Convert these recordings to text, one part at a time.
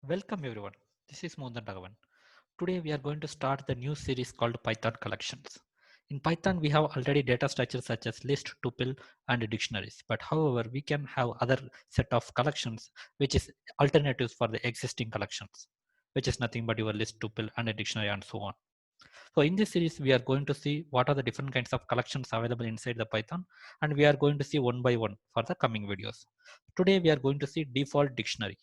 Welcome everyone. This is Mohan Raghavan. Today we are going to start the new series called Python Collections. In Python, we have already data structures such as list, tuple, and dictionaries. But however, we can have other set of collections which is alternatives for the existing collections, which is nothing but your list, tuple, and a dictionary and so on. So in this series, we are going to see what are the different kinds of collections available inside the Python, and we are going to see one by one for the coming videos. Today we are going to see default dictionary.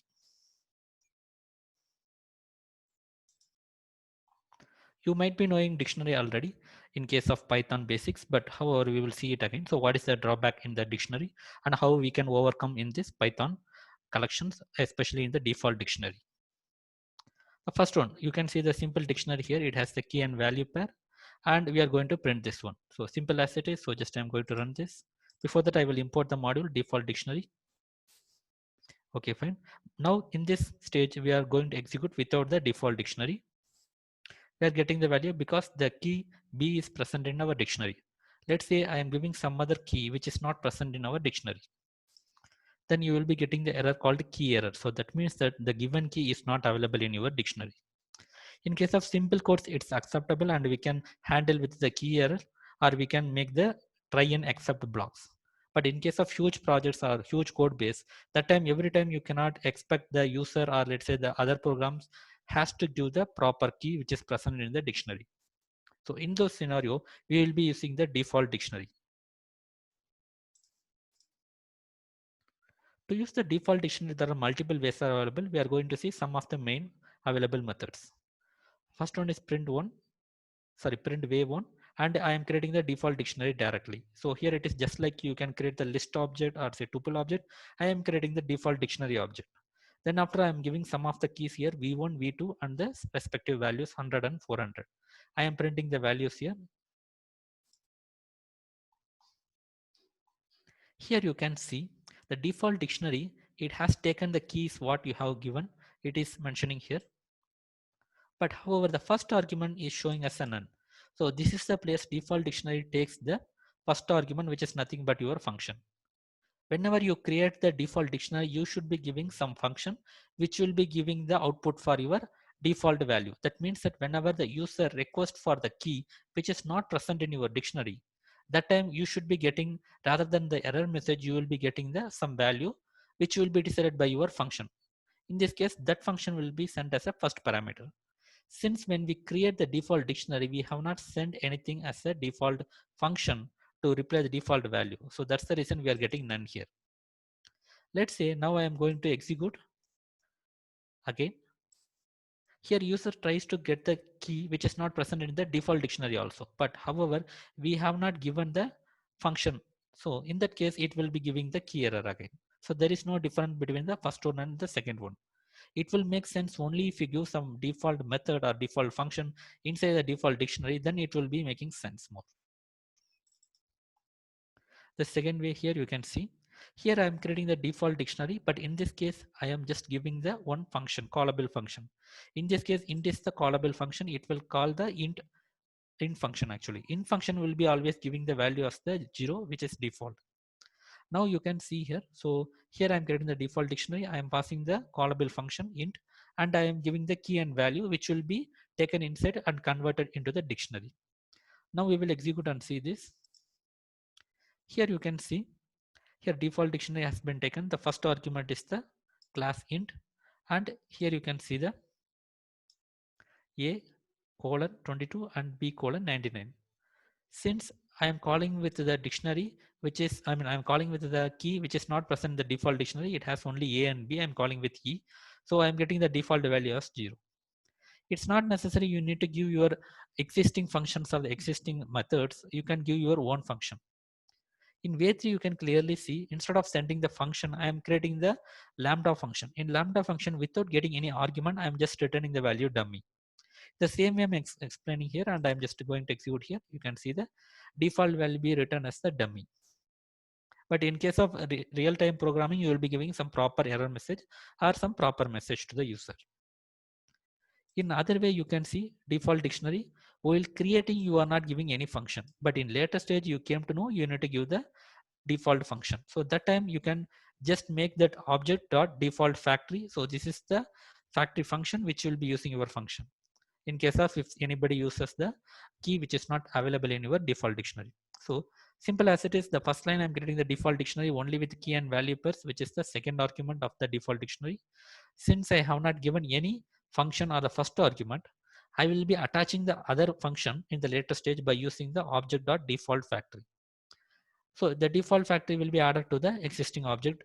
You might be knowing dictionary already in case of Python basics, but however, we will see it again. So what is the drawback in the dictionary and how we can overcome in this Python collections, especially in the default dictionary. The first one, you can see the simple dictionary here. It has the key and value pair, and we are going to print this one. So simple as it is. So just I'm going to run this. Before that, I will import the module default dictionary. Okay, fine. Now in this stage, we are going to execute without the default dictionary. We are getting the value because the key B is present in our dictionary. Let's say I am giving some other key which is not present in our dictionary. Then you will be getting the error called key error. So that means that the given key is not available in your dictionary. In case of simple codes, it's acceptable and we can handle with the key error, or we can make the try and accept blocks. But in case of huge projects or huge code base, that time every time you cannot expect the user or let's say the other programs has to give the proper key which is present in the dictionary. So in those scenario, we will be using the default dictionary. To use the default dictionary, there are multiple ways are available. We are going to see some of the main available methods. First one is print way one, and I am creating the default dictionary directly. So here it is just like you can create the list object or say tuple object. I am creating the default dictionary object. Then after I am giving some of the keys here v1, v2 and the respective values 100 and 400. I am printing the values here. Here you can see the default dictionary. It has taken the keys what you have given. It is mentioning here. But however, the first argument is showing as a none. So this is the place default dictionary takes the first argument, which is nothing but your function. Whenever you create the default dictionary, you should be giving some function which will be giving the output for your default value. That means that whenever the user requests for the key which is not present in your dictionary, that time you should be getting, rather than the error message, you will be getting the some value which will be decided by your function. In this case, that function will be sent as a first parameter. Since when we create the default dictionary, we have not sent anything as a default function to replace the default value. So that's the reason we are getting none here. Let's say now I am going to execute again. Here user tries to get the key which is not present in the default dictionary also. But however, we have not given the function. So in that case, it will be giving the key error again. So there is no difference between the first one and the second one. It will make sense only if you give some default method or default function inside the default dictionary, then it will be making sense more. The second way here you can see, here I am creating the default dictionary, but in this case, I am just giving the one function, callable function. In this case, int is the callable function. It will call the int function actually. Int function will be always giving the value as the 0, which is default. Now you can see here. So here I am creating the default dictionary. I am passing the callable function int, and I am giving the key and value, which will be taken inside and converted into the dictionary. Now we will execute and see this. Here you can see, here default dictionary has been taken. The first argument is the class int, and here you can see the a colon 22 and b colon 99. Since I am calling with the dictionary, which is, I'm calling with the key which is not present in the default dictionary, it has only a and b. I'm calling with e, so I'm getting the default value as 0. It's not necessary you need to give your existing functions of the existing methods. You can give your own function. In way 3, you can clearly see, instead of sending the function, I am creating the lambda function. In lambda function, without getting any argument, I am just returning the value dummy. The same way I'm explaining here, and I'm just going to execute here. You can see the default will be written as the dummy. But in case of real-time programming, you will be giving some proper error message or some proper message to the user. In other way, you can see default dictionary. While creating, you are not giving any function. But in later stage, you came to know you need to give the default function. So that time you can just make that object dot default factory. So this is the factory function which will be using your function in case of if anybody uses the key which is not available in your default dictionary. So simple as it is, the first line I'm creating the default dictionary only with key and value pairs, which is the second argument of the default dictionary. Since I have not given any function or the first argument, I will be attaching the other function in the later stage by using the object.default factory. So the default factory will be added to the existing object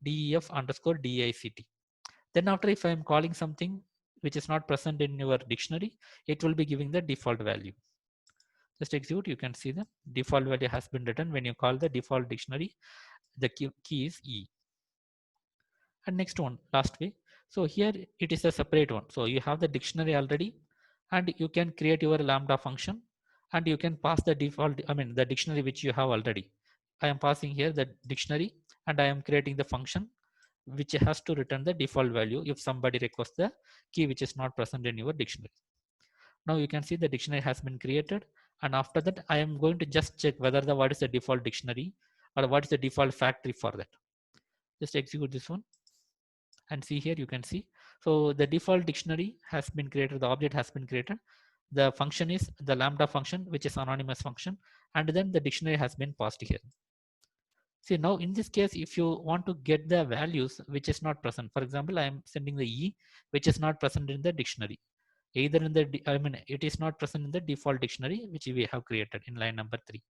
def underscore dict. Then after if I am calling something which is not present in your dictionary, it will be giving the default value. Just execute, you can see the default value has been written when you call the default dictionary. The key is E. And next one, last way. So here it is a separate one. So you have the dictionary already and you can create your lambda function and you can pass the default, the dictionary which you have already. I am passing here the dictionary and I am creating the function which has to return the default value if somebody requests the key which is not present in your dictionary. Now you can see the dictionary has been created, and after that I am going to just check whether the what is the default dictionary or what is the default factory for that. Just execute this one and see here you can see. So the default dictionary has been created, the object has been created. The function is the lambda function which is anonymous function, and then the dictionary has been passed here. See now in this case, if you want to get the values which is not present, for example, I am sending the E which is not present in the dictionary. Either in the, it is not present in the default dictionary which we have created in line number 3.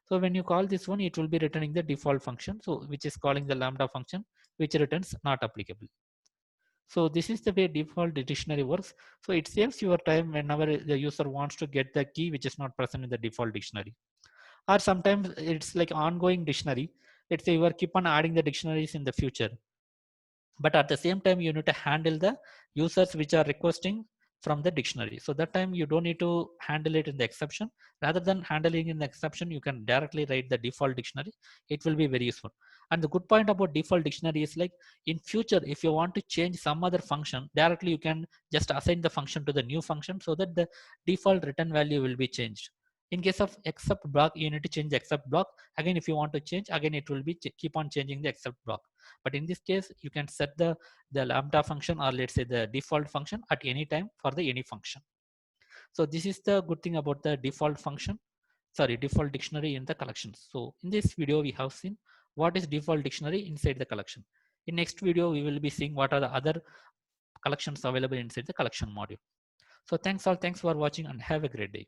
So when you call this one, it will be returning the default function. So which is calling the lambda function, which returns not applicable. So this is the way default dictionary works. So it saves your time whenever the user wants to get the key which is not present in the default dictionary. Or sometimes it's like ongoing dictionary. Let's say you are keep on adding the dictionaries in the future, but at the same time you need to handle the users which are requesting from the dictionary. So that time you don't need to handle it in the exception. Rather than handling in the exception, you can directly write the default dictionary. It will be very useful. And the good point about default dictionary is like in future, if you want to change some other function, directly you can just assign the function to the new function so that the default return value will be changed. In case of except block, you need to change the except block. Again, if you want to change, again it will be keep on changing the except block. But in this case, you can set the lambda function or let's say the default function at any time for the any function. So this is the good thing about the default function, sorry, default dictionary in the collections. So in this video, we have seen what is default dictionary inside the collection. In next video, we will be seeing what are the other collections available inside the collection module. So thanks for watching and have a great day.